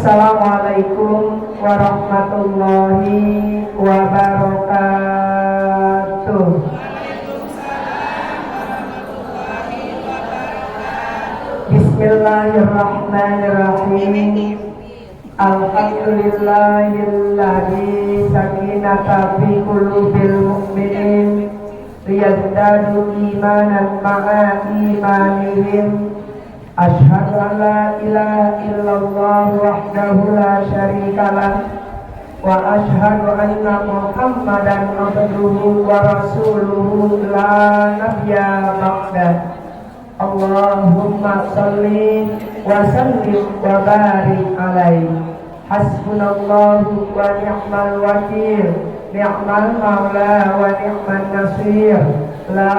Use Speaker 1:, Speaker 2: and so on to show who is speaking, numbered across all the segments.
Speaker 1: Assalamualaikum warahmatullahi wabarakatuh. Bismillahirrahmanirrahim. Alhamdulillahilladzi sakinata fi qulubil mu'minin liyazdadu imanan ma'a imanihim. Asyhadu an la ilaha illallah wahdahu la syarikalah wa asyhadu anna Muhammadan abduhu wa rasuluhu la nabiyya ba'dah. Allahumma salli wa sallim wa barik alaihi. Hasbunallahu wa ni'mal wakil, ni'mal maula wa ni'man nasir. La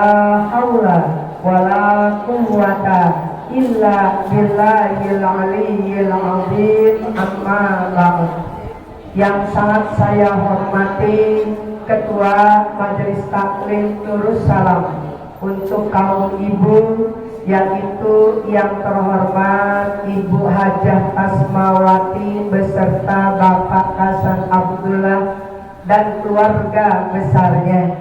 Speaker 1: haula wa la quwwata illa billahil aliyyil azim. Amma ba'd. Yang sangat saya hormati Ketua Majelis Taklim Darussalam untuk kaum ibu, yaitu yang terhormat Ibu Hajah Asmawati beserta Bapak Hasan Abdullah dan keluarga besarnya,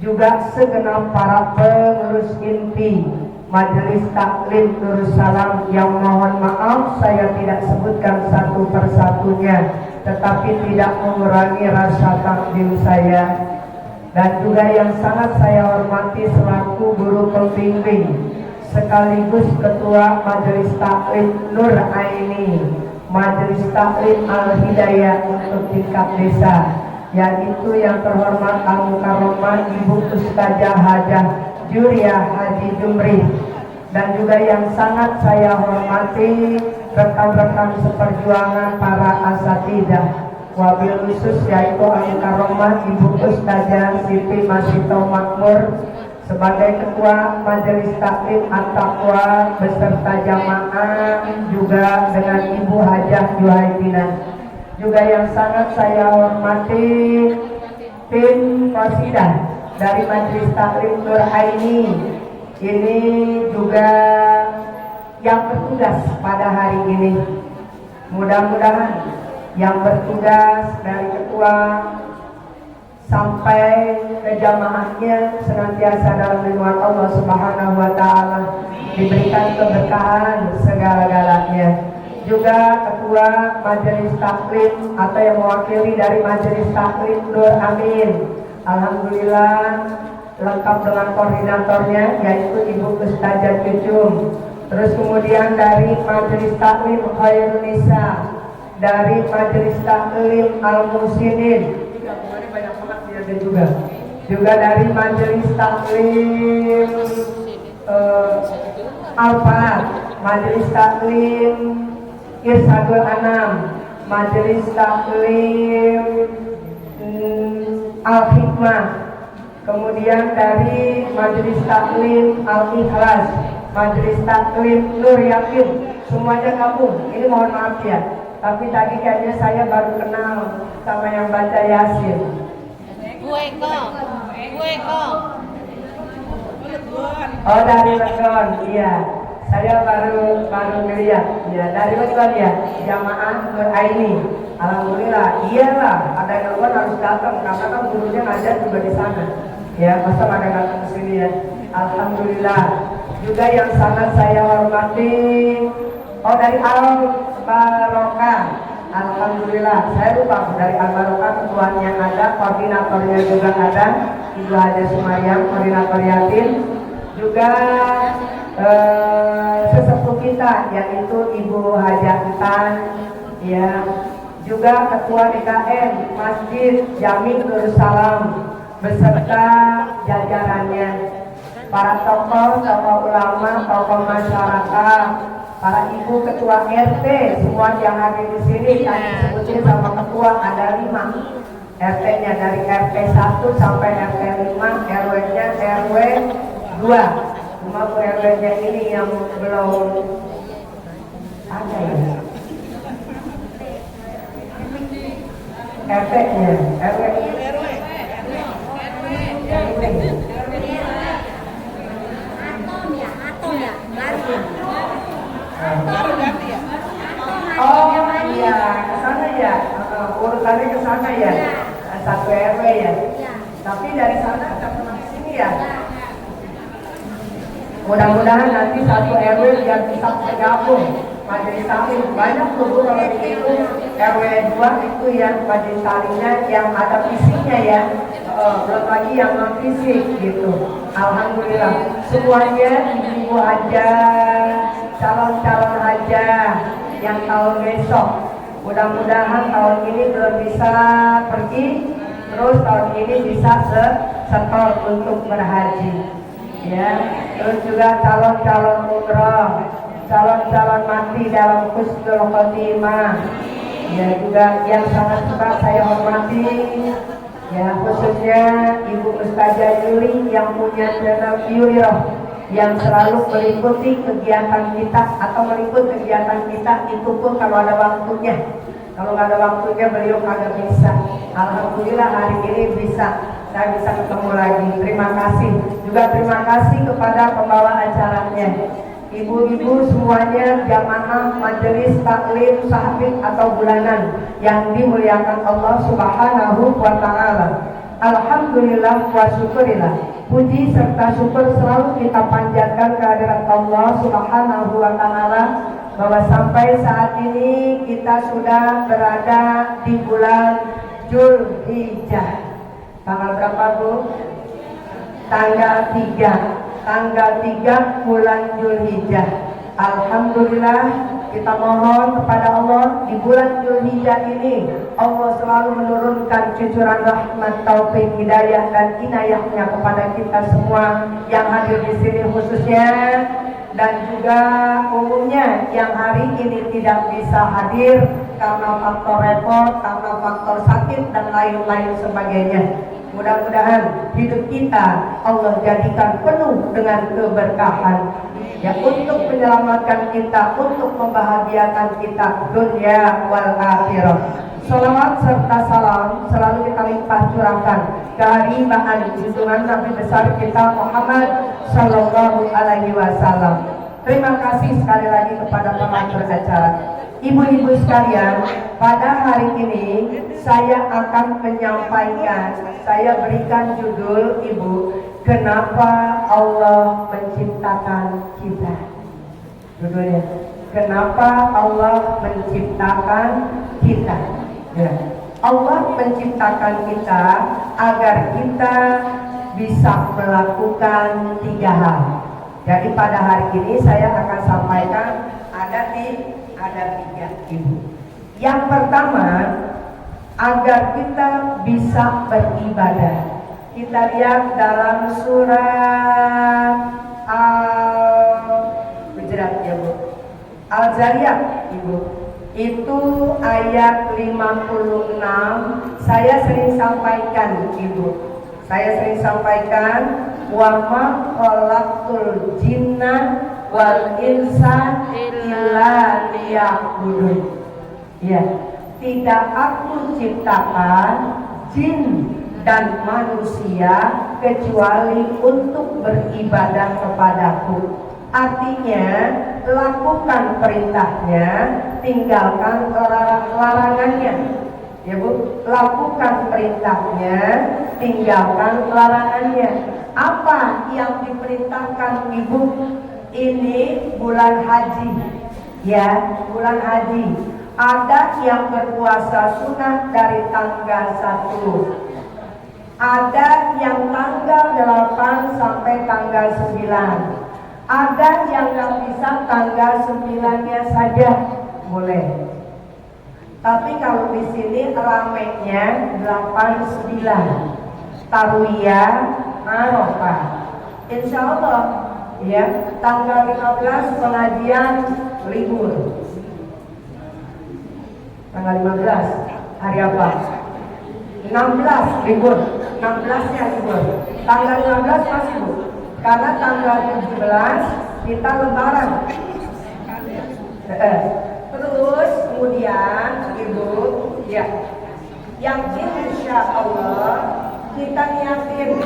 Speaker 1: juga segenap para pengurus inti Majelis Taklim Darussalam yang mohon maaf saya tidak sebutkan satu persatunya, tetapi tidak mengurangi rasa takdim saya. Dan juga yang sangat saya hormati selaku guru pembimbing sekaligus Ketua Majelis Taklim Nur Aini, Majelis Taklim Al-Hidayah untuk tingkat desa, yaitu yang terhormat Al-Mukarramah Ibu Ustazah Hajah Juriah Haji Jumri, dan juga yang sangat saya hormati rekan-rekan seperjuangan para asatidzah, wabil khusus yaitu Al-Mukarramah Ibu Ustazah Siti Masito Makmur sebagai Ketua Majelis Taklim At-Taqwa beserta jamaah, juga dengan Ibu Hajah Juhaidina. Juga yang sangat saya hormati tim qasidah dari Majelis Taklim Nur Aini, ini juga yang bertugas pada hari ini. Mudah-mudahan yang bertugas dari ketua sampai ke jamaahnya senantiasa dalam lindungan Allah Subhanahu wa taala, diberikan keberkahan segala-galanya. Juga ketua Majelis Taklim atau yang mewakili dari Majelis Taklim Nur Amin, alhamdulillah lengkap dengan koordinatornya yaitu Ibu Ustazah Cucum. Terus kemudian dari Majelis Taklim Khairun Nisa, dari Majelis Taklim Al-Musinin, banyak banget ada juga dari Majelis Taklim Al-Fat, Majelis Taklim Irsadul Anam, Majelis Taklim Al-Hikmah, kemudian dari Majelis Taklim Al-Ikhlas, Majelis Taklim Nur Yakin, semuanya gabung. Ini mohon maaf ya, tapi tadi kayaknya saya baru kenal sama yang baca Yasin. Bu Eko. Oh dari Legon, iya. Saya baru ngeliat, ya dari Legon ya, jamaah Nur Aini. Alhamdulillah, iyalah ada yang Legon harus datang karena kan gurunya ngajar juga di sana. Ya, masa ada datang ke sini ya. Alhamdulillah. Juga yang sangat saya hormati, dari Al-Barokah. Alhamdulillah, saya lupa dari Al-Barokah ketuanya ada, koordinatornya juga ada, Ibu Hajah Sumaryam, koordinator yatim. Juga sesepuh kita yaitu Ibu Hajah Tan, ya. Juga ketua DKM Masjid Jami Darussalam beserta jajarannya, para tokoh ulama, tokoh masyarakat, para ibu ketua RT, semua yang hadir di sini. Tadi sebutin sama ketua ada 5 RT-nya, dari RT 1 sampai RT 5, RW-nya RW 2. Cuma RW-nya ini yang belum ada ya. RT-nya, RW baru ganti ya. Oh, urutannya ke sana ya, satu RW ya. Tapi dari sana nggak pernah ke sini ya. Mudah-mudahan nanti satu RW biar bisa bergabung majelis taklim. Banyak tuh kalau itu RW 2 itu yang majelis taklimnya yang ada fisiknya ya. Belum lagi yang non fisik gitu. Alhamdulillah semuanya ibu aja, calon-calon aja yang tahun besok. Mudah-mudahan tahun ini belum bisa pergi, terus tahun ini bisa setor untuk berhaji. Ya, terus juga calon-calon umroh, calon-calon mati dalam husnul khotimah. Ya juga yang sangat suka saya hormati, ya khususnya Ibu Ustazah Yuli yang punya channel Yuliro, yang selalu meliputi kegiatan kita atau meliput kegiatan kita itu pun kalau ada waktunya. Kalau nggak ada waktunya beliau kagak bisa. Alhamdulillah hari ini saya bisa ketemu lagi. Terima kasih. Juga terima kasih kepada pembawa acaranya. Ibu-ibu semuanya jamaah majelis taklim sahbit atau bulanan yang dimuliakan Allah Subhanahu wa taala. Alhamdulillah wa syukurillah. Puji serta syukur selalu kita panjatkan kehadirat Allah Subhanahu wa taala bahwa sampai saat ini kita sudah berada di bulan Dzulhijjah. Tanggal berapa, Bu? Tanggal 3 bulan Dzulhijjah. Alhamdulillah kita mohon kepada Allah di bulan Dzulhijjah ini Allah selalu menurunkan cucuran rahmat, taufik, hidayah dan inayahnya kepada kita semua yang hadir di sini khususnya dan juga umumnya yang hari ini tidak bisa hadir karena faktor repot, karena faktor sakit dan lain-lain sebagainya. Mudah-mudahan hidup kita Allah jadikan penuh dengan keberkahan ya, untuk menyelamatkan kita, untuk membahagiakan kita dunia wal akhirah. Salawat serta salam selalu kita limpah curahkan kehadiran junjungan Nabi besar kita Muhammad Sallallahu Alaihi Wasallam. Terima kasih sekali lagi kepada pengatur acara. Ibu-ibu sekalian, pada hari ini saya akan menyampaikan, saya berikan judul Ibu, kenapa Allah menciptakan kita. Judulnya, kenapa Allah menciptakan kita. Ya. Allah menciptakan kita agar kita bisa melakukan 3 hal. Jadi pada hari ini saya akan sampaikan ada 3 Ibu. Yang pertama, agar kita bisa beribadah. Kita lihat dalam surat Al-Hujurat ya Bu. Al-Zariyat Ibu. Itu ayat 56. Saya sering sampaikan Ibu. Saya sering sampaikan wa ma khalaqtul jinna wal insa illa liya'budun. Ya, tidak aku ciptakan jin dan manusia kecuali untuk beribadah kepadaku. Artinya, lakukan perintahnya, tinggalkan larangannya. Ya Bu, lakukan perintahnya, tinggalkan larangannya. Apa yang diperintahkan Ibu? Ini bulan haji. Ya, bulan haji. Ada yang berpuasa sunat dari tanggal 1. Ada yang tanggal 8 sampai tanggal 9. Ada yang nggak bisa tanggal 9-nya saja boleh. Tapi kalau di sini ramenya 8-9 Tarwiyah Arafah. Insya Allah ya, tanggal 15 pengajian libur. Tanggal 15 hari apa? 16 libur. 16-nya libur. Tanggal 15 masih Bu. Karena tanggal 17 kita lebaran. Terus kemudian Ibu ya, yang insya Allah kita niatin,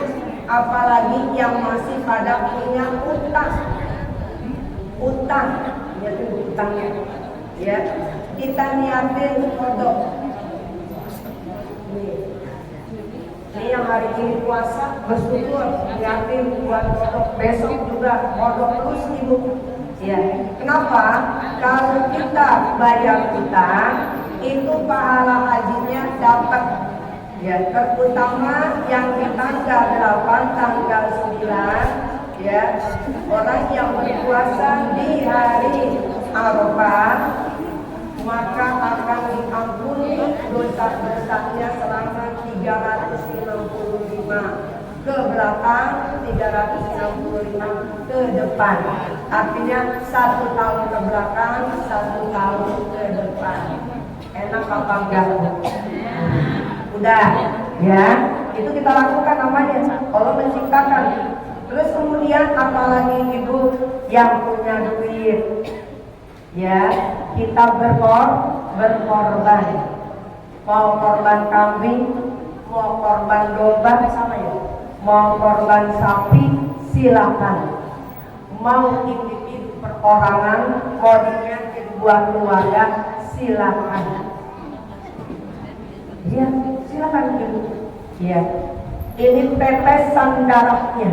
Speaker 1: apalagi yang masih pada punya utang, niatin utangnya ya, kita niatin kodok Ini yang hari ini puasa bersyukur, yakin buat kodok, besok juga kodok terus ibu. Ya, kenapa? Kalau kita bayar utang, itu pahala hajinya dapat. Ya, terutama yang di tanggal 8, tanggal 9, ya, orang yang berpuasa di hari Arafah, maka akan diampuni dosa-dosanya selama 365 ke belakang, 365 ke depan. Artinya 1 tahun ke belakang, 1 tahun ke depan. Enak apa enggak? Udah, ya. Itu kita lakukan namanya Allah menciptakan. Terus kemudian apalagi ibu yang punya duit, ya, kita berkorban. Mau korban kambing, mau korban domba, sama ya. Mau korban sapi, silakan. Mau individu perorangan, maunya buat keluarga, silakan. Ya, silakan ibu. Ya, ini tetesan darahnya,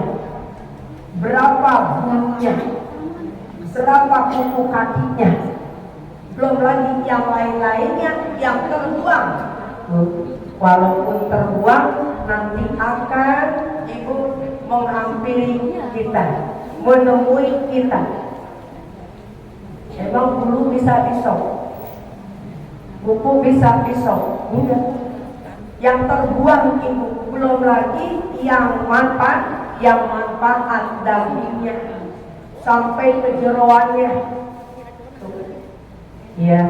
Speaker 1: berapa bulunya, berapa kuku kakinya, belum lagi yang lain-lainnya yang terbuang. Walaupun terbuang, nanti akan ibu menghampiri kita, menemui kita. Emang bulu bisa pisau, kuku bisa pisau, enggak. Yang terbuang ibu, belum lagi yang manfaat dagingnya sampai ke jeroannya. Ya,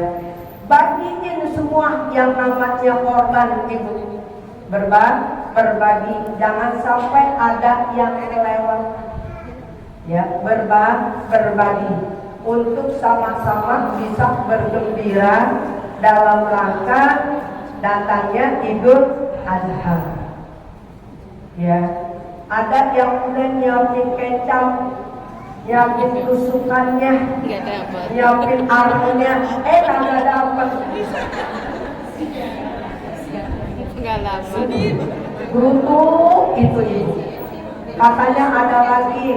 Speaker 1: bagiin semua yang namanya korban ibu, berbagi, jangan sampai ada yang kelewat. Ya, berbagi untuk sama-sama bisa bergembira dalam rangka datangnya Idul Adha. Ya, ada yang udah nyiapin kecap, nyiapin tusukannya, nyiapin aromanya, kagak dapet.
Speaker 2: Enggak lama.
Speaker 1: Brutu itu ibu. Katanya ada lagi,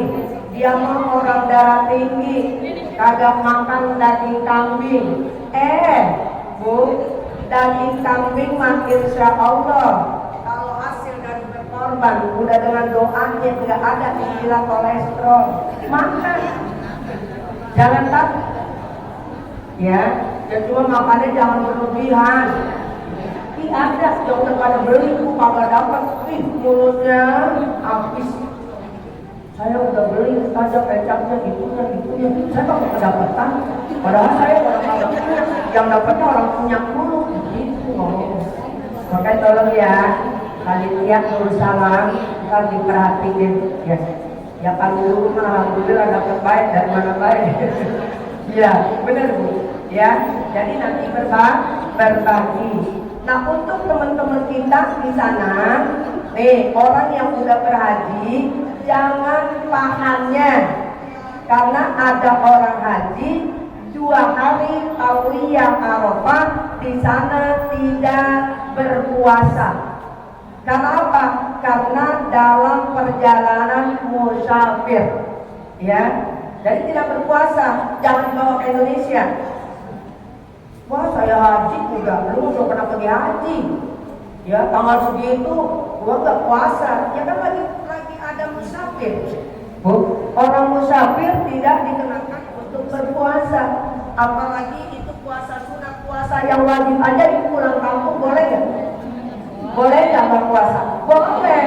Speaker 1: dia mah orang darah tinggi, kagak makan daging kambing. Bu, daging kambing mah insya Allah kalau hasil dari berkorban udah dengan doanya nggak ada istilah kolesterol, makan, jangan takut. Ya, cuma makannya jangan berlebihan. Ada dokter pada beli, kagak dapat, mulutnya habis. Saya udah beli saja kecapnya, gitunya, saya kagak kedapatan. Padahal saya orang kagak punya, yang dapatnya orang punya mulut, gitu ngomong. Makanya tolong ya, panitia Nurul Salam, kita diperhatiin, ya kan dulu mah alhamdulillah dapat baik dan mana baik. Ya, benar bu. Ya, jadi nanti berbagi. Nah, untuk teman-teman kita di sana, nih orang yang udah berhaji, jangan pahannya, karena ada orang haji 2 hari Tarwiyah Arafah di sana tidak berpuasa. Karena apa? Karena dalam perjalanan musafir, ya, jadi tidak berpuasa. Jangan bawa ke Indonesia. Wah, saya haji juga, belum pernah pergi haji. Ya, tanggal segitu gua nggak puasa. Ya kan lagi ada musafir. Orang musafir tidak dikenakan untuk berpuasa. Apalagi itu puasa sunat, puasa yang wajib aja di pulang kampung boleh nggak? Boleh nggak berpuasa? Boleh.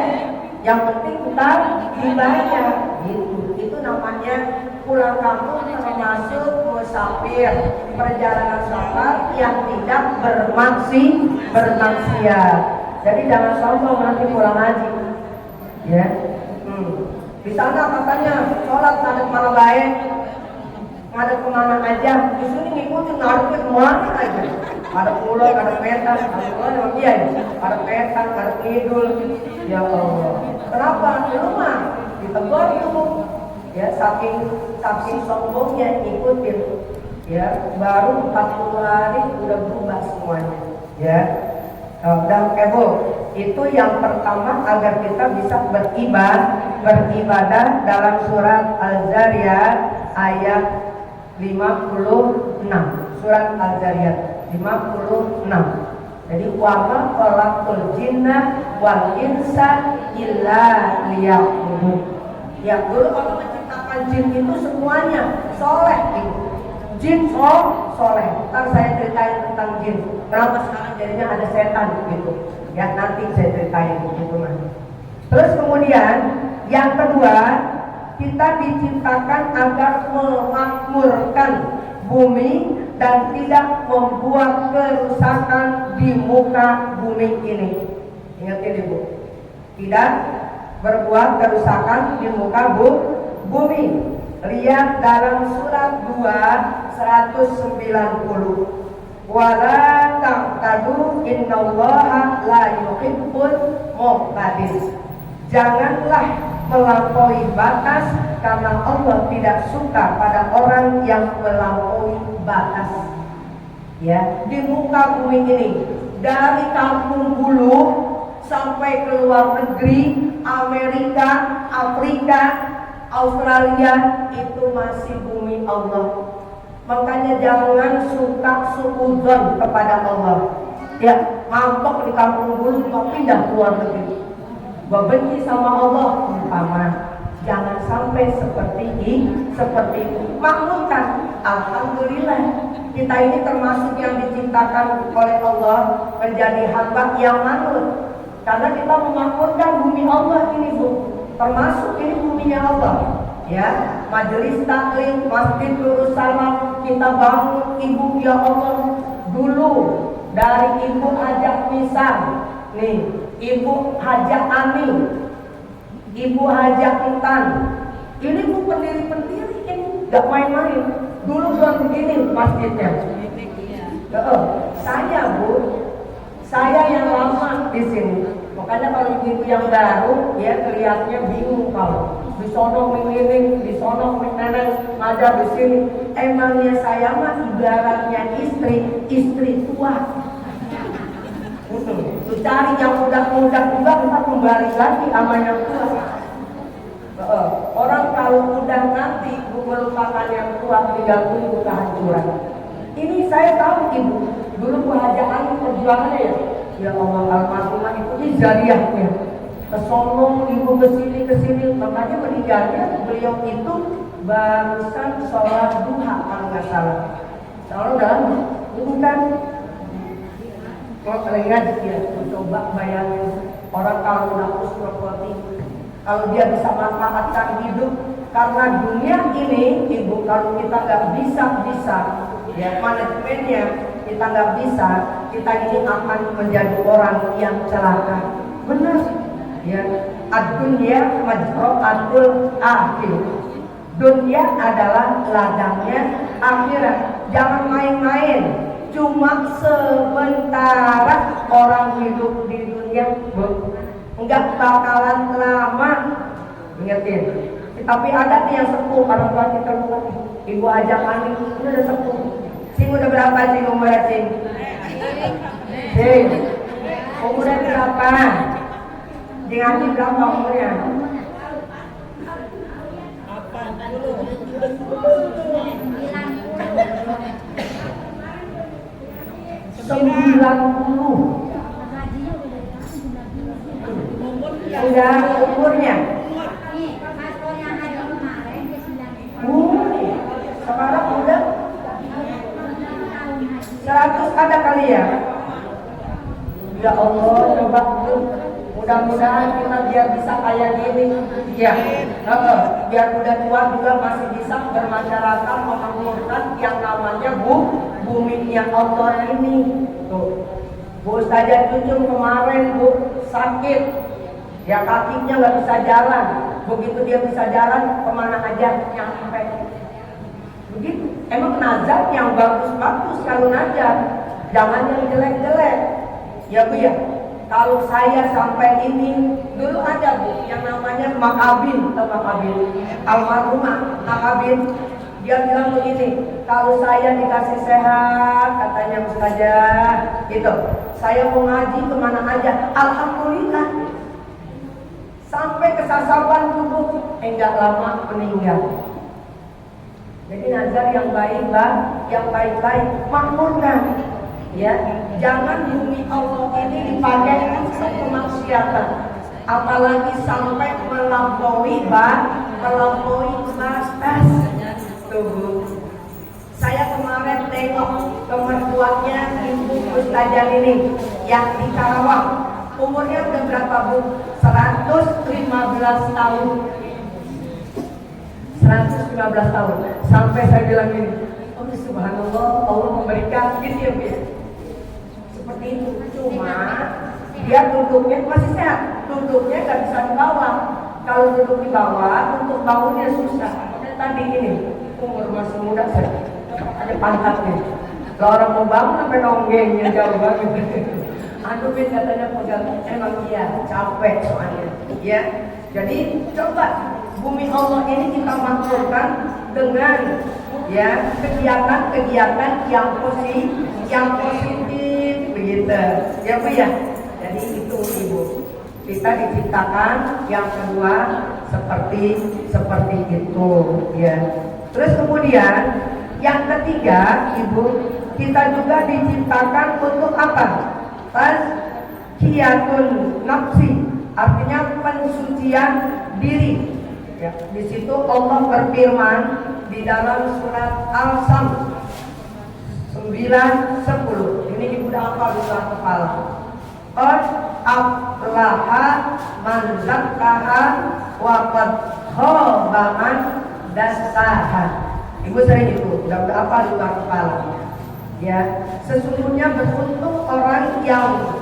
Speaker 1: Yang penting kita dibayar. Gitu. Itu namanya pulang kampung, termasuk musafir, perjalanan safar yang tidak bermaksiat. Jadi jangan sombong nanti pulang haji. Ya. Di sana katanya sholat ngadep malam baik, ngadep kemana aja. Di sini ngikutin ngadep kemana aja. Ngadep mulai, ngadep wetan, ngadep wetan, ngadep ngidul. Ya Allah. Kenapa? Di rumah ditegur tuh. Ya, saking sombongnya ikutin. Ya, baru 40 hari udah berubah semuanya. Ya, udah kebo. Itu yang pertama agar kita bisa beribadah dalam surat Al-Zariyat ayat 56. Surat Al-Zariyat 56. Jadi wa ma khalaqul jinna wal insa illa liya'budun. Ya, dulu Allah menciptakan jin itu semuanya soleh gitu. Jin soleh. Ntar saya ceritain tentang jin. Kenapa sekarang jadinya ada setan gitu? Ya nanti saya ceritain gitu mas. Terus kemudian yang kedua, kita diciptakan agar memakmurkan bumi dan tidak membuat kerusakan di muka bumi ini. Ingat ini Bu, tidak berbuat kerusakan di muka bumi. Lihat dalam surat 2 190. Wala taqtadu innallaha la yuhibbul muqtadin. Janganlah melampaui batas karena Allah tidak suka pada orang yang melampaui batas. Ya, di muka bumi ini dari kampung bulu sampai ke luar negeri, Amerika, Afrika, Australia, itu masih bumi Allah. Makanya jangan suka suudzon kepada Allah. Ya, ngambek di kampung bulu mau pindah ke luar negeri. Gua benci sama Allah umpama. Jangan sampai seperti itu. Maklumkan, alhamdulillah kita ini termasuk yang diciptakan oleh Allah menjadi hamba yang manut. Karena kita memakmurkan bumi Allah ini Bu. Termasuk ini buminya Allah. Ya, majelis taklim Masjid Nurul Salam kita bangun Ibu ya Allah dulu dari Ibu Hajah Misal, nih Ibu Hajah Ani, Ibu Hajah Intan. Ini Bu pendiri-pendiri ini gak main-main. Dulu belum begini masjidnya. Saya Bu, saya yang lama di sini. Makanya kalau ibu yang baru ya kelihatannya bingung kalau di sono mengiring, di sono menenang, ngajar di sini. Emangnya saya mah ibaratnya istri tua. Lu cari yang muda-muda juga kita kembali lagi sama yang tua. Orang kalau udah nanti melupakan yang tua tidak tunggu kehancuran. Ini saya tahu Ibu, dulu pengajaran perjuangannya ya. Ya Allah, almarhumah itu jariahnya. Kesono Ibu kesini, makanya meninggalnya beliau itu barusan sholat duha kalau nggak salah. Kalau udah bukan. Kalau kalian ya, coba bayangin orang kalau udah properti, kalau dia bisa manfaatkan hidup karena dunia ini Ibu kalau kita nggak bisa ya manajemennya kita nggak bisa, kita ini akan menjadi orang yang celaka. Benar ya, ad-dunya majra'atul akhir. Dunia adalah ladangnya akhirat. Jangan main-main. Cuma sebentar orang hidup di dunia, enggak bakalan lama. Ingetin. Tapi ada nih yang sepuh, orang tua kita bukan. Ibu ajak Ani, ini udah sepuh. Sing udah berapa sing umurnya sing? Sing umurnya berapa? Sing Ani berapa umurnya? 90. Udah umurnya. Sekarang udah 100 ada kali ya. Ya Allah, coba mudah-mudahan kita biar bisa kayak gini. Ya, biar udah tua juga masih bisa bermasyarakat memakmurkan yang namanya buminya Allah ini. Tuh, Bu Ustazah Cucung kemarin Bu sakit, ya kakinya nggak bisa jalan. Begitu dia bisa jalan, kemana aja nyampe. Begitu. Emang nazar yang bagus-bagus kalau nazar, jangan yang jelek-jelek. Ya Bu ya. Kalau saya sampai ini, dulu ada Bu yang namanya Makabin atau Makabin, almarhumah Makabin. Dia bilang begini, kalau saya dikasih sehat, katanya Ustazah, gitu, saya mau ngaji kemana aja, alhamdulillah. Sampai kesasaban tubuh, enggak lama meninggal. Jadi nazar yang baik, yang baik-baik, makmurkan. Ya, jangan bumi Allah ini dipakai untuk kemaksiatan, apalagi sampai melampaui batas. Tuh, saya kemarin tengok ke mertuanya Ibu Ustazah ini yang di Karawang. Umurnya udah berapa Bu? 115 tahun. 115 tahun. Sampai saya bilang gini, oh subhanallah, Allah memberikan gitu ya Bu ya. Seperti itu. Cuma dia duduknya masih sehat, duduknya gak bisa di bawah. Kalau duduk di bawah, untuk bangunnya susah. Tadi ini umur masih muda saya, ada pantatnya. Kalau orang mau bangun sampai nonggengnya jauh banget. Aduh Ben katanya pegang, emang iya capek soalnya. Ya, jadi coba bumi Allah ini kita makmurkan dengan ya kegiatan-kegiatan yang positif begitu. Ya Bu ya. Jadi itu Ibu. Kita diciptakan yang kedua seperti itu ya. Terus kemudian yang ketiga Ibu, kita juga diciptakan untuk apa? Tazkiyatun nafsi, artinya pensucian diri. Ya, di situ Allah berfirman di dalam surat Al-Sam 9:10. Ini Ibu udah hafal di luar kepala. Qad aflaha man zakkaha wa qad khaba man dassaha. Ibu sering itu, udah apa di luar kepala. Ya, sesungguhnya beruntung orang yang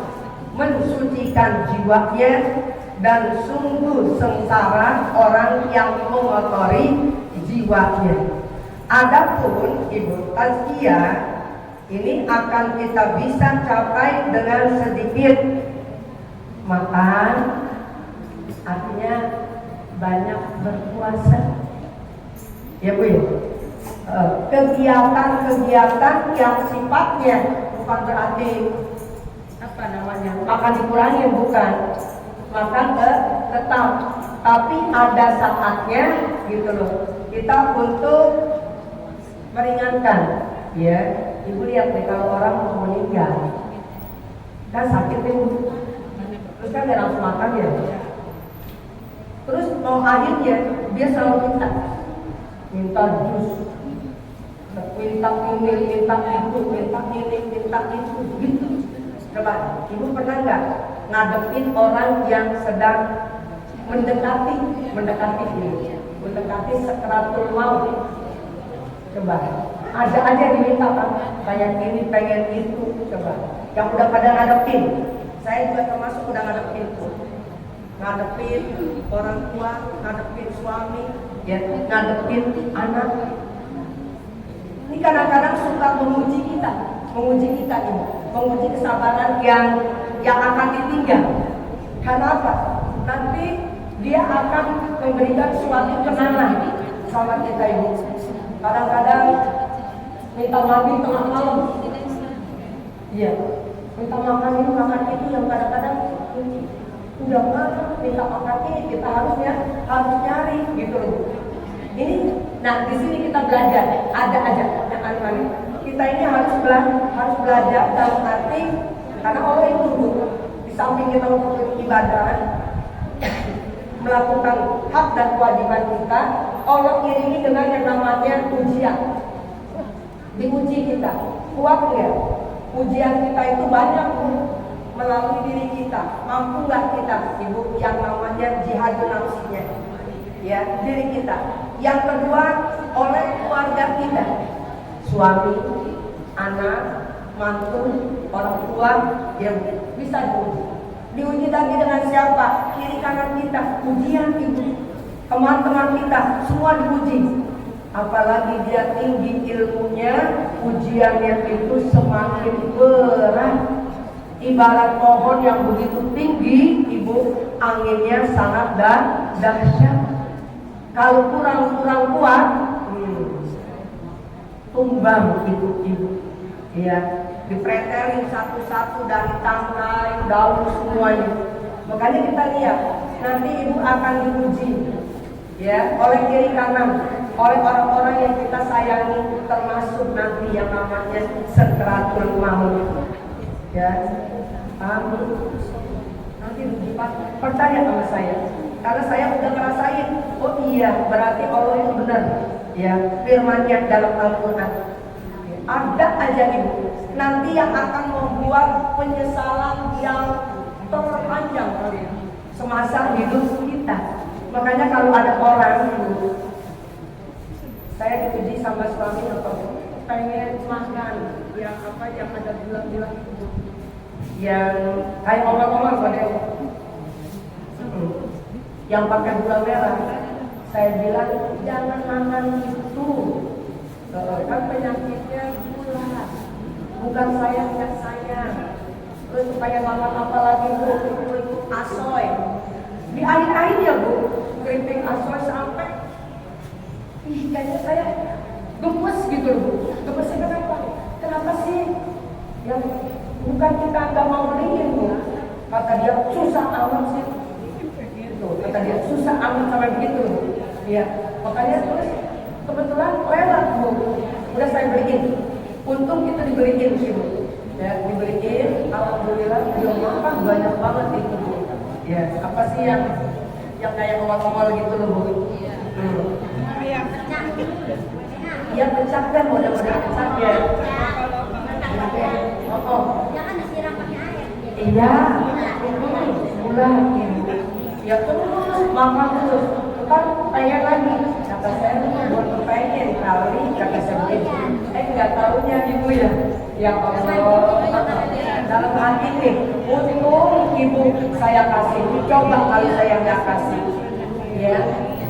Speaker 1: mensucikan jiwanya dan sungguh sengsara orang yang mengotori jiwanya. Adapun Ibu tazkiyah ini akan kita bisa capai dengan sedikit makan, artinya banyak berpuasa. Ya Bu ya. Kegiatan-kegiatan yang sifatnya bukan berarti apa namanya makan dikurangi, bukan, makan tetap, tapi ada saatnya gitu loh kita untuk meringankan. Ya, Ibu lihat nih kalau orang mau meninggal kan sakit nih Bu, terus kan dia langsung makan ya, terus mau akhirnya dia selalu minta jus, minta ini, minta itu, minta itu, gitu. Coba, Ibu pernah nggak ngadepin orang yang sedang mendekati sakaratul maut? Coba, ada aja diminta kan, kayak ini, pengen itu, coba. Yang udah pada ngadepin, saya juga termasuk udah ngadepin tuh. Ngadepin orang tua, ngadepin suami, ya, ngadepin anak. Ini kadang-kadang suka menguji kita ini, menguji kesabaran yang akan ditinggal. Kenapa? Nanti dia akan memberikan suatu kenangan sama kita Ibu. Kadang-kadang minta mandi tengah malam. Iya, minta makan ini, makan itu yang kadang-kadang udah makan, minta makan ini, kita harus nyari gitu loh. Ini, nah di sini kita belajar, ada aja yang aneh-aneh. Kita ini harus belajar dalam arti karena Allah itu di samping kita untuk ibadah, melakukan hak dan kewajiban kita, Allah iringi dengan yang namanya ujian. Diuji kita, kuat nggak? Ujian kita itu banyak melalui diri kita, mampu nggak kita Ibu yang namanya jihad nafsinya, ya diri kita. Yang kedua oleh keluarga kita, suami, anak, mantu, orang tua yang bisa diuji. Diuji lagi dengan siapa? Kiri kanan kita, ujian Ibu. Teman-teman kita semua diuji. Apalagi dia tinggi ilmunya, ujiannya itu semakin berat. Ibarat pohon yang begitu tinggi, Ibu, anginnya sangat dahsyat. Kalau kurang kuat, tumbang ibu-ibu. Ya, dipretelin satu-satu dari tangkai, daun semuanya. Makanya kita lihat nanti ibu akan diuji, ya, oleh kiri kanan, oleh orang-orang yang kita sayangi, termasuk nanti yang namanya Sakratul Maut. Ya, paham? Nanti percaya sama saya, karena saya udah ngerasain. Oh iya, berarti Allah itu benar. Ya, firman-Nya dalam Al-Quran. Ada aja ibu nanti yang akan membuat penyesalan yang terpanjang kali semasa hidup kita. Makanya kalau ada orang ibu, saya dipuji sama suami atau pengen makan yang apa yang ada bilang-bilang itu, yang kayak omel-omel model yang pakai gula merah. Saya bilang jangan makan itu. Kan penyakitnya gula, bukan sayangnya saya. Terus supaya makan apa lagi bu? Itu asoy. Di akhir-akhir ya bu, keriting asoy sampai, kayaknya saya gemes gitu bu. Gemesnya kenapa? Kenapa sih? Yang bukan kita nggak mau beliin bu. Kata dia susah amat sih. Gitu. Kata dia susah amat sampai begitu. Ya, makanya terus. Kebetulan lewat bu, udah saya beliin. Untung kita dibeliin sih bu, ya dibeliin. Alhamdulillah dia makan banyak banget itu bu. Ya apa sih yang kayak ngomong-ngomong gitu loh bu? Iya pecah kan, mudah-mudahan pecah ya.
Speaker 3: Jangan disiram pakai air.
Speaker 1: Iya, gula ini. Ya terus makan terus. Kan pengen lagi, kata saya buat pengen kali, kata saya begitu. Nggak tahunya ibu ya, ya Allah, dalam hati nih, untung ibu saya kasih, coba kalau saya nggak kasih, ya.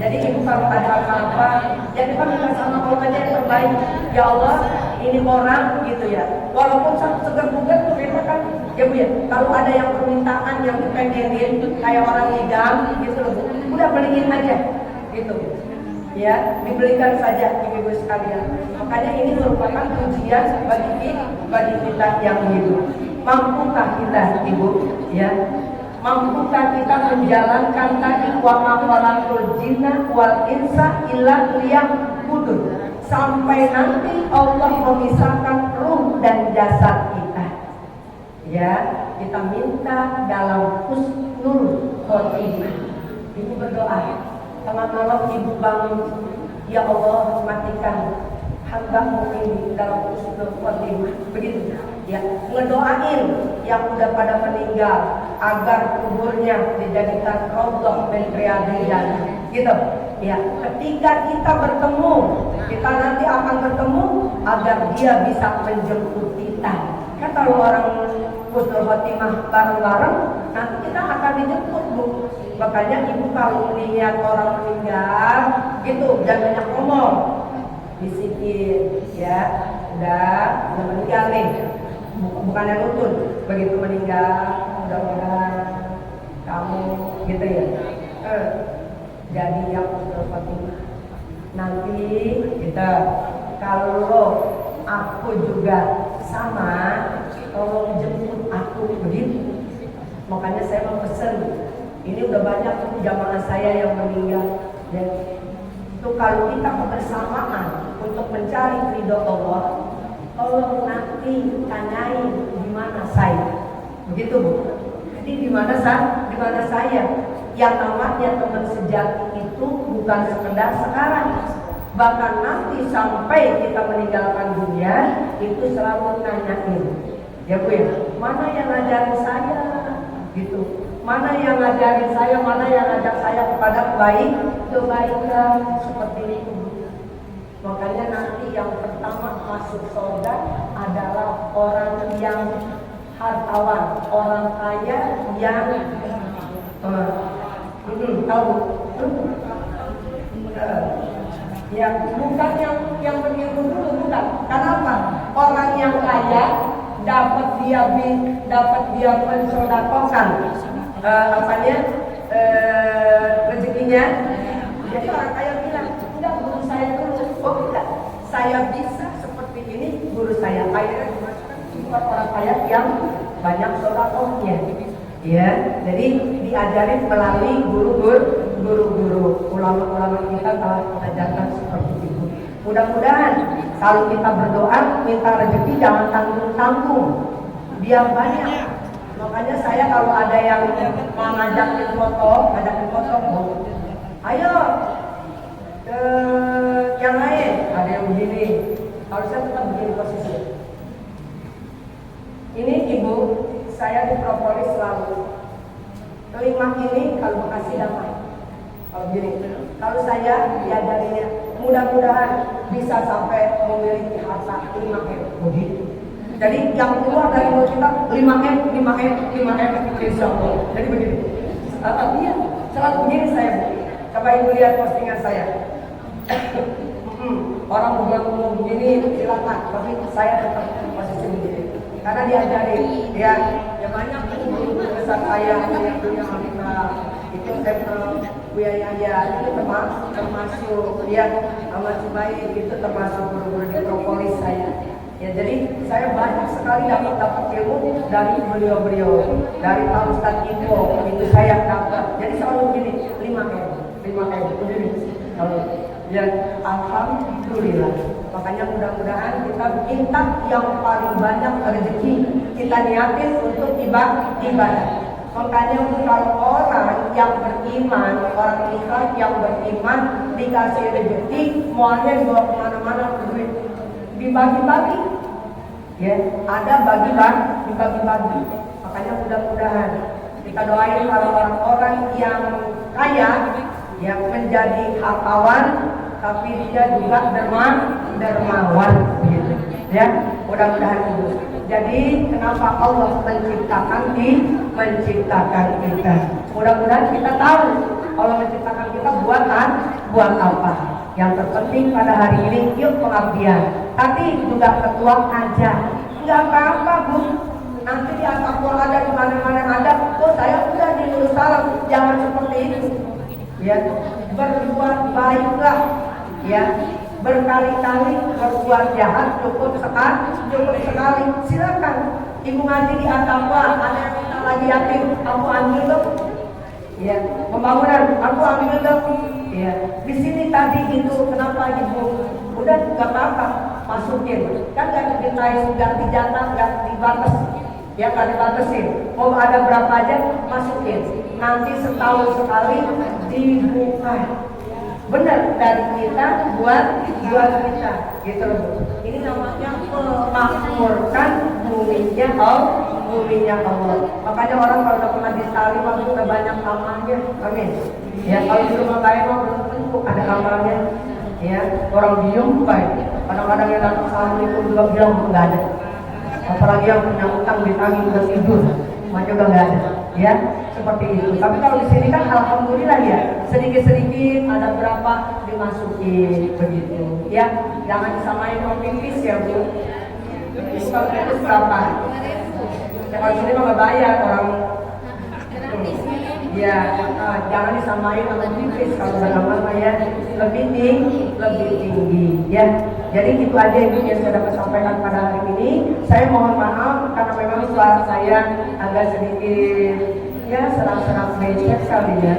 Speaker 1: Jadi ibu kalau ada apa-apa, jadi minta sama Allah aja yang terbaik. Ya Allah, ini orang gitu ya, walaupun seger bugar terima kan, ya bu ya. Kalau ada yang permintaan yang dipengenin kayak orang ngidam gitu loh bu, udah beliin aja gitu ya, dibelikan saja ibu-ibu sekalian. Makanya ini merupakan ujian bagi kita yang hidup. Mampukah kita ibu ya, mampukah kita menjalankan tadi wa maqalatul jinna wal insa illa liya'budun, sampai nanti Allah memisahkan ruh dan jasad kita. Ya, kita minta dalam husnul khotimah. Ibu berdoa, tengah malam ibu bangun, ya Allah matikan hamba-Mu ini dalam husnul khotimah. Begitu. Ya, ngedoain yang udah pada meninggal agar kuburnya dijadikan raudhah min riyadhil jannah. Gitu. Ya, ketika kita bertemu, kita nanti akan bertemu agar dia bisa menjemput kita. Kan kalau orang husnul khotimah bareng-bareng, nanti kita akan dijemput bu. Makanya ibu kalau melihat orang meninggal, gitu jangan banyak ngomong, bisikin, ya, udah meninggal nih, bukan yang nutun. Begitu meninggal, mudah-mudahan kamu, gitu ya, jadi yang husnul khotimah. Nanti kita kalau aku juga sama, tolong jemput aku begitu. Makanya saya mau pesen, ini udah banyak jamaah saya yang meninggal. Dan itu kalau kita kebersamaan untuk mencari ridho Allah, tolong nanti tanyain di mana saya, begitu bu. Jadi di mana saya? Yang namanya teman sejati itu bukan sekedar sekarang, bahkan nanti sampai kita meninggalkan dunia itu selalu nanyain, ya bu ya, mana yang ngajarin saya, gitu. Mana yang ngajarin saya, mana yang ngajak saya kepada kebaikan seperti itu. Makanya nanti yang pertama masuk surga adalah orang yang hartawan, orang kaya yang tahu, ya bukan yang begitu dulu, bukan. Kenapa? Orang yang kaya dapat dia mensodakokan rezekinya. Jadi orang kaya bilang, enggak, guru saya dulu. Oh enggak, saya bisa seperti yang banyak sodakohnya. Ya, jadi diajarin melalui guru-guru, ulama-ulama kita telah mengajarkan seperti itu. Mudah-mudahan kalau kita berdoa minta rezeki jangan tanggung-tanggung, biar banyak. Makanya saya kalau ada yang mau ngajakin foto, ayo yang lain, ada yang begini. Kalau saya tetap begini posisi. Ini ibu, saya di propolis selalu. Kelima ini kalau Bekasi damai. Kalau begini, kalau saya diajarinya, mudah-mudahan bisa sampai memiliki harta 5M. Begitu. Jadi yang keluar dari mulut kita 5M, insya Allah. Jadi begitu. Iya, selalu begini saya. Coba ibu lihat postingan saya. Orang mau begini silakan, tapi saya tetap posisi begini. Karena diajari, ya banyak guru besar saya yang punya kita itu Buya Yahya itu termasuk ya Ahmad Jubair itu termasuk guru-guru di propolis saya. Ya jadi saya banyak sekali dapat ilmu dari beliau-beliau, dari Pak Ustadz Ipo itu saya dapat. Jadi selalu begini 5M begini. Kalau ya alhamdulillah. Makanya mudah-mudahan kita minta yang paling banyak rezeki, kita niatin untuk ibadah. Makanya kalau orang yang beriman, orang Islam yang beriman dikasih rezeki, mualnya dibawa kemana-mana duit, dibagi-bagi. Ya, ada dibagi-bagi. Makanya mudah-mudahan kita doain para orang-orang yang kaya, yang menjadi hartawan, tapi dia juga dermawan, gitu. Ya, mudah-mudahan itu. Jadi kenapa Allah menciptakan kita? Mudah-mudahan kita tahu Allah menciptakan kita buat apa. Yang terpenting pada hari ini yuk pengabdian. Tapi juga ketua aja, nggak apa-apa bu. Nanti di atapul ada di mana-mana ada. Oh saya udah di Salam, jangan seperti itu. Ya, berbuat baiklah. Ya, berkali-kali berbuat jahat cukup sekali. Silakan ibu ngaji di atapul, ada yang minta lagi yatim, aku ambil dong. Ya, pembangunan aku ambil dong. Ya, di sini tadi itu kenapa ibu udah nggak apa-apa masukin, kan nggak dimintain ganti jatah, nggak dibatas, ya nggak dibatasin. Mau ada berapa aja masukin. Nanti setahun sekali dibuka. Benar dari kita buat kita, gitu loh. Ini namanya memakmurkan buminya Allah. Makanya orang kalau udah pernah disalim udah banyak amalnya, amin. Ya kalau di rumah kaya mah belum tentu ada amalnya. Ya orang diem baik. Kadang-kadang yang datang assalamualaikum juga bilang nggak ada. Apalagi yang punya utang ditagih udah tidur, macam udah nggak ada. Ya seperti itu. Tapi kalau di sini kan alhamdulillah ya sedikit-sedikit ada berapa dimasukin begitu. Ya jangan disamain sama pipis ya bu. Kalau pipis berapa? Ya kalau sini mah nggak bayar orang. Ya jangan disamain sama pipis kalau nama ya lebih tinggi ya. Jadi itu aja yang saya dapat sampaikan pada hari ini. Saya mohon maaf karena memang suara saya agak sedikit ya serang-serang becek kali ya.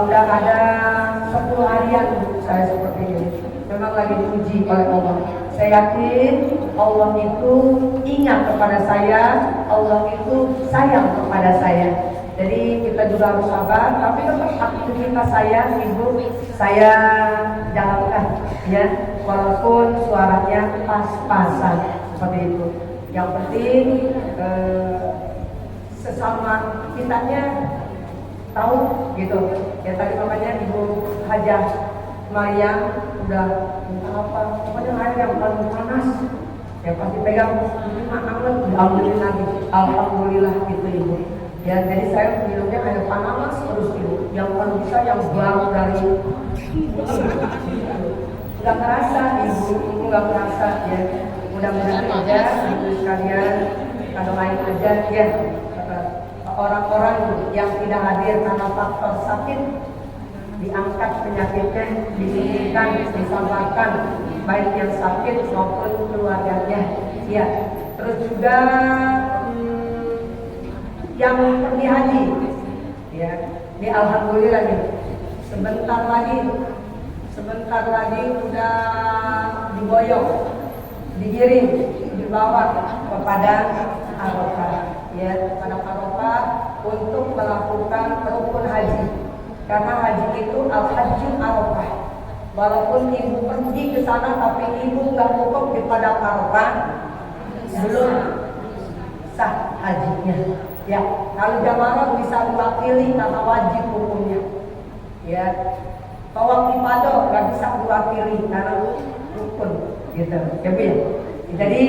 Speaker 1: Udah ada 10 harian saya seperti ini. Memang lagi diuji oleh Allah. Saya yakin Allah itu ingat kepada saya, Allah itu sayang kepada saya. Jadi kita juga harus sabar, tapi tetap aktivitas saya, ibu, saya jalankan, ya, walaupun suaranya pas-pasan seperti itu. Yang penting sesama kitanya tahu, gitu. Ya tadi makanya Ibu Hajah Maria udah minta apa? Pokoknya air yang paling panas, ya pasti pegang, ini mah anget, diambilin lagi. Alhamdulillah gitu ibu. Ya, jadi saya minumnya air panas terus ibu. Yang kalau bisa yang baru dari nggak kerasa ibu, nggak kerasa ya. Mudah-mudahan aja ibu sekalian kalau lain aja ya orang-orang yang tidak hadir karena faktor sakit diangkat penyakitnya, disembuhkan, disabarkan baik yang sakit maupun keluarganya. Ya, Terus juga yang pergi haji, ya, ini alhamdulillah nih, sebentar lagi udah diboyong, digiring, dibawa kepada Arafah, ya, kepada Arafah untuk melakukan rukun haji. Karena haji itu al-hajju Arafah. Walaupun ibu pergi ke sana, tapi ibu nggak wukuf di padang Arafah, belum sah hajinya. Ya, kalau jamaah bisa diwakili karena wajib hukumnya. Ya, tawaf ifadah nggak bisa diwakili karena rukun, gitu. Ya Bu ya. Jadi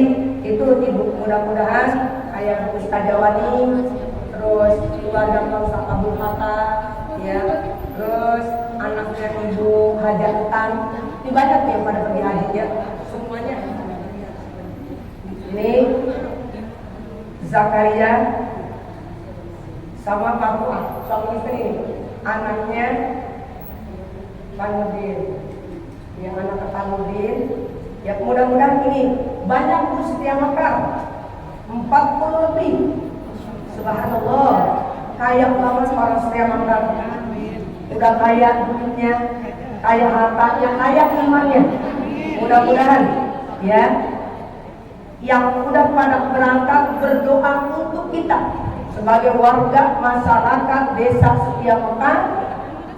Speaker 1: itu ibu, mudah-mudahan kayak Ustazah Wani, terus keluarga Pak Abdul Fatah, ya, terus anaknya ibu Hajatan, ini banyak yang pada pergi haji ya, semuanya. Ini Zakaria sama Pak Fuad, suami istri, anaknya Panudin, yang anak Panudin, ya mudah-mudahan ini banyak Bu setia Mekar, 40 lebih, subhanallah, kaya banget orang setia Mekar, udah kaya duitnya, kaya hartanya, kaya imannya, mudah-mudahan ya, yang udah pada berangkat berdoa untuk kita sebagai warga masyarakat desa Setia Mekar.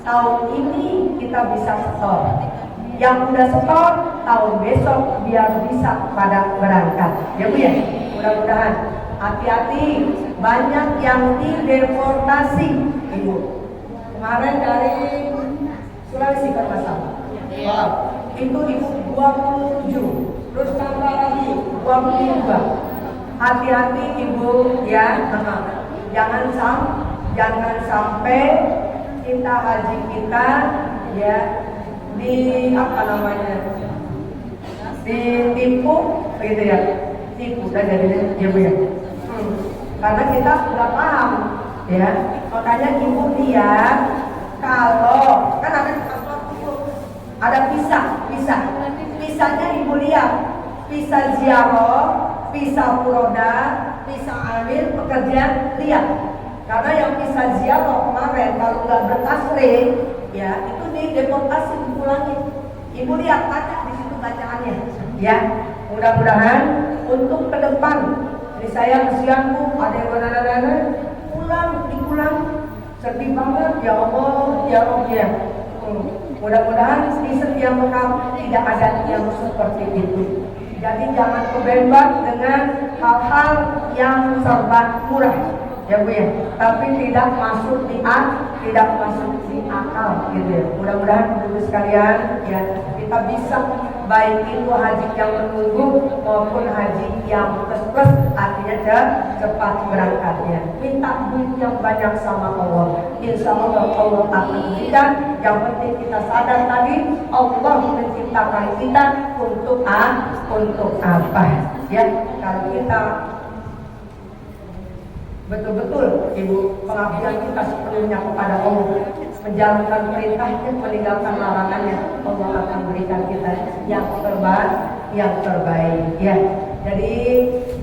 Speaker 1: Tahun ini kita bisa setor. Yang udah setor tahun besok biar bisa pada berangkat. Ya Bu ya. Mudah-mudahan hati-hati, banyak yang dideportasi Ibu. Kemarin dari Sulawesi kan masalah. Wow. Itu Ibu 27. Terus tambah lagi 22. Hati-hati Ibu ya. Jangan sampai kita haji kita ya ditipu gitu ya, tipu dan jadi ya Bu ya. Karena kita sudah paham ya, makanya Ibu lihat kalau kan ada pisahnya Ibu lihat, pisah ziarah, pisah furoda, pisah amil, pekerjaan lihat. Karena yang pisah ziarah kemarin kalau nggak bertasrih ya itu dideportasi, dipulangi. Ibu lihat ada di situ bacaannya ya. Mudah-mudahan untuk ke depan ini saya kesian Bu, ada yang mana dipulang sedih banget ya Allah ya Allah ya. Mudah-mudahan di Setia Mekar tidak ada yang seperti itu. Jadi jangan kebeban dengan hal-hal yang serba murah ya Bu ya, tapi tidak masuk di akal gitu ya. Mudah-mudahan Ibu sekalian ya, kita bisa baik itu haji yang menunggu maupun haji yang plus artinya cepat berangkatnya. Minta duit yang banyak sama Allah, insya Allah Allah akan berikan. Yang penting kita sadar tadi Allah menciptakan kita untuk apa ya. Kalau kita betul-betul Ibu pengabdian kita sepenuhnya kepada Allah, menjalankan perintahnya, meninggalkan larangannya, Allah akan berikan kita yang terbaik ya. Jadi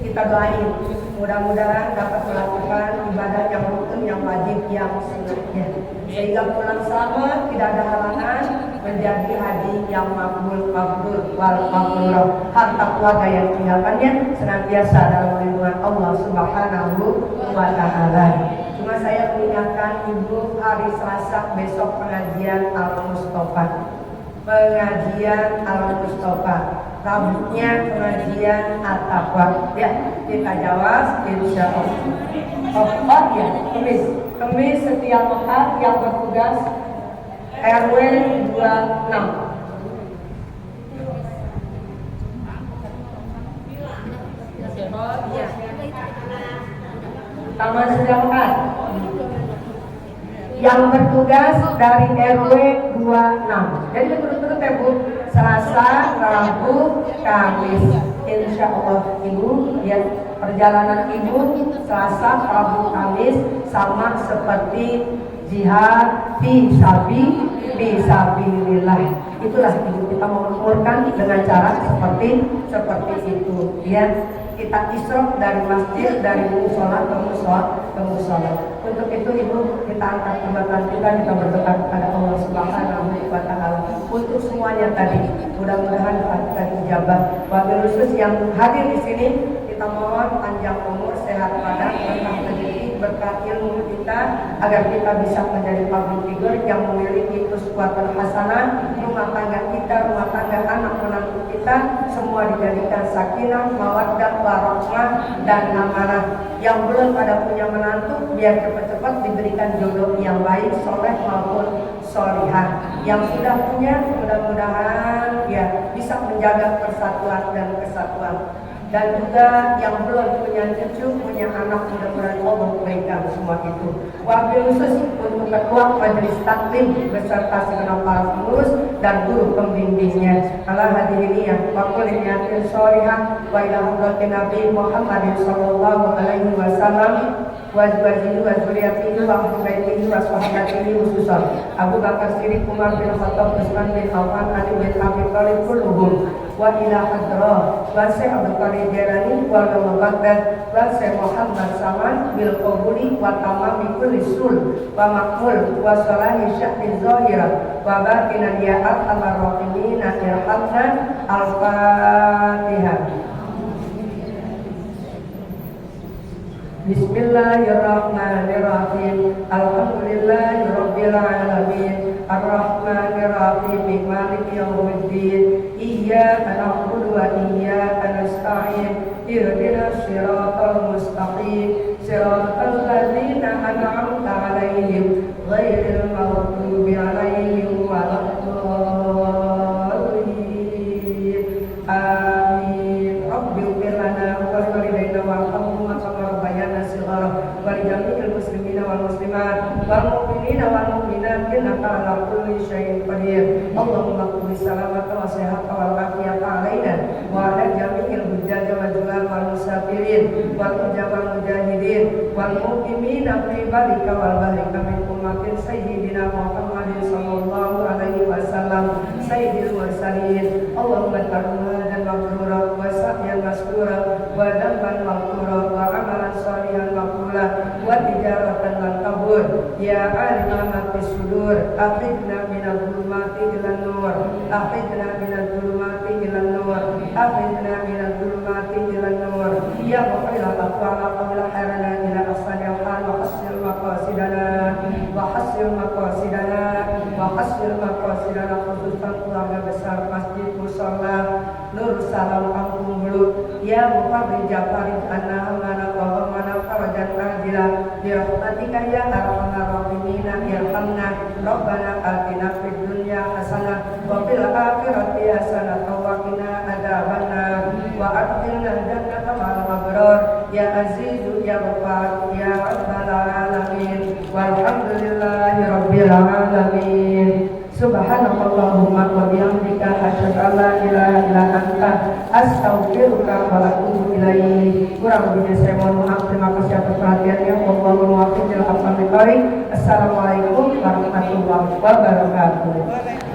Speaker 1: kita doain mudah-mudahan dapat melakukan ibadah yang rukun, yang wajib, yang sunnahnya, sehingga pulang selamat, tidak ada halangan, menjadi haji yang makbul wal mabrur. Harta keluarga yang tinggalkannya senantiasa dalam lindungan Allah Subhanahu wa Ta'ala. Cuma saya mengingatkan Ibu, hari Selasa besok pengajian Al-Mustafa, Rabunya pengajian At-Taqwa ya, kita jawab insya Allah. Ya, Kemis Setia Mekar yang bertugas RW 26. Taman Setia Mekar yang bertugas dari RW 26. Jadi betul-betul ya Bu, Selasa, Rabu, Kamis. Insya Allah Ibu ya, perjalanan Ibu Selasa, Rabu, Kamis sama seperti jihad fisabilillah. Itulah Ibu, kita memakmurkan dengan cara seperti itu ya. kita isrok dari masjid, dari musola ke musola. Untuk itu Ibu, kita angkat kebaikan kita berdoa kepada Allah Subhanahu wa Ta'ala untuk semuanya tadi. Mudah-mudahan kita dijabah. Wabil khusus yang hadir di sini, kita mohon panjang umur, sehat badan, berkah rezeki, berkah ilmu kita, agar kita bisa menjadi public figure yang memiliki uswatun hasanah. Rumah tangga kita, rumah tangga anak menantu kita, semua dijadikan sakinah, mawaddah, warahmah, dan amanah. Yang belum pada punya menantu, biar cepat-cepat diberikan jodoh yang baik, soleh maupun solihah. Yang sudah punya, mudah-mudahan ya bisa menjaga persatuan dan kesatuan. Dan juga yang belum punya cucu, punya anak, mudah-mudahan Allah berikan semua itu. Wabil khusus untuk ketua majelis taklim beserta segenap para pengurus dan guru pembimbingnya. Allah hadirin yang wakul niyatin sholihan wa ila hadratin Nabi Muhammad sallallahu alaihi wasallam wa azwajihi wa dzurriyyatihi wa ahli baitihi wa sahabatihi khususan Abu Bakar Siddiq, Umar bin Khattab, Utsman bin Affan, Ali bin Abi Thalib kulluhum wa ila hadrah wa Syekh Abdul Qadir Jailani wa Baghdad wa Syekh Muhammad Saman bil qabuli wa tamami kulli sul wa maqbul wa salahi syahri zahira wa batinan ya arhamar rahimin irhamna al-Fatihah. Bismillahirrahmanirrahim. Alhamdulillahirabbil alamin. Arrahmanirrahim. Maliki yaumiddin. Iyyaka na'budu wa iyyaka nasta'in. Ihdinas siratal mustaqim. Siratal ladzina an'amta 'alaihim ghairil maghdubi 'alaihim waladdallin. Amin. Rabbil ighfir lana wa liwalidayna warhamhuma kama rabbayana shighara wa li jami'il muslimina wal muslimat wal mu'minina wal mu'minat innaka 'ala kulli syai'in qadir. Allahumma qul salamata wa sihhata wal afiyata 'alaina wa 'ala jami'il hujjaj wal julal wal musafirin wal mujamal mujahidin wal muqimina fi barika wal barika min ummatin sayyidina Muhammadin sallallahu alaihi wasallam sayyidil mursalin. Allahumma ta'ala dan maghfura wa sa'yan maskura wa damban maghfura wa amalan salihan maqbula wa tijaratan lan tabur. Ya alimah ma fis sudur, akhidna minal dhulumati ilan nur, akhidna minal dhulumati ilan nur, akhidna minal dhulumati ilan nur. Ya mukhilal aqwala qawla harana ila asfalil hal wa hasil maqasidana wa hasil maqasidana wa hasil maqasidana khususan keluarga besar Masjid Musholla Nur Salam Kampung Bulu. Ya mufarrij farij anna mana wa mana farajan ajila bi rahmatika ya arhamar rahimin irhamna rabbana atina fid dunya hasanah wa fil akhirati hasanah wa qina adzabannar wa adkhilna jannata ma'al abrar ya azizu ya ghaffar ya rabbal alamin walhamdulillahi rabbil alamin. Subhanallahumma wa bihamdika asyhadu an la ilaha illa anta astaghfiruka wa atubu ilaik. Kurang lebihnya saya mohon maaf. Terima kasih atas perhatiannya. Wallahul muwaffiq ila aqwamit thoriq. Assalamualaikum warahmatullahi wabarakatuh.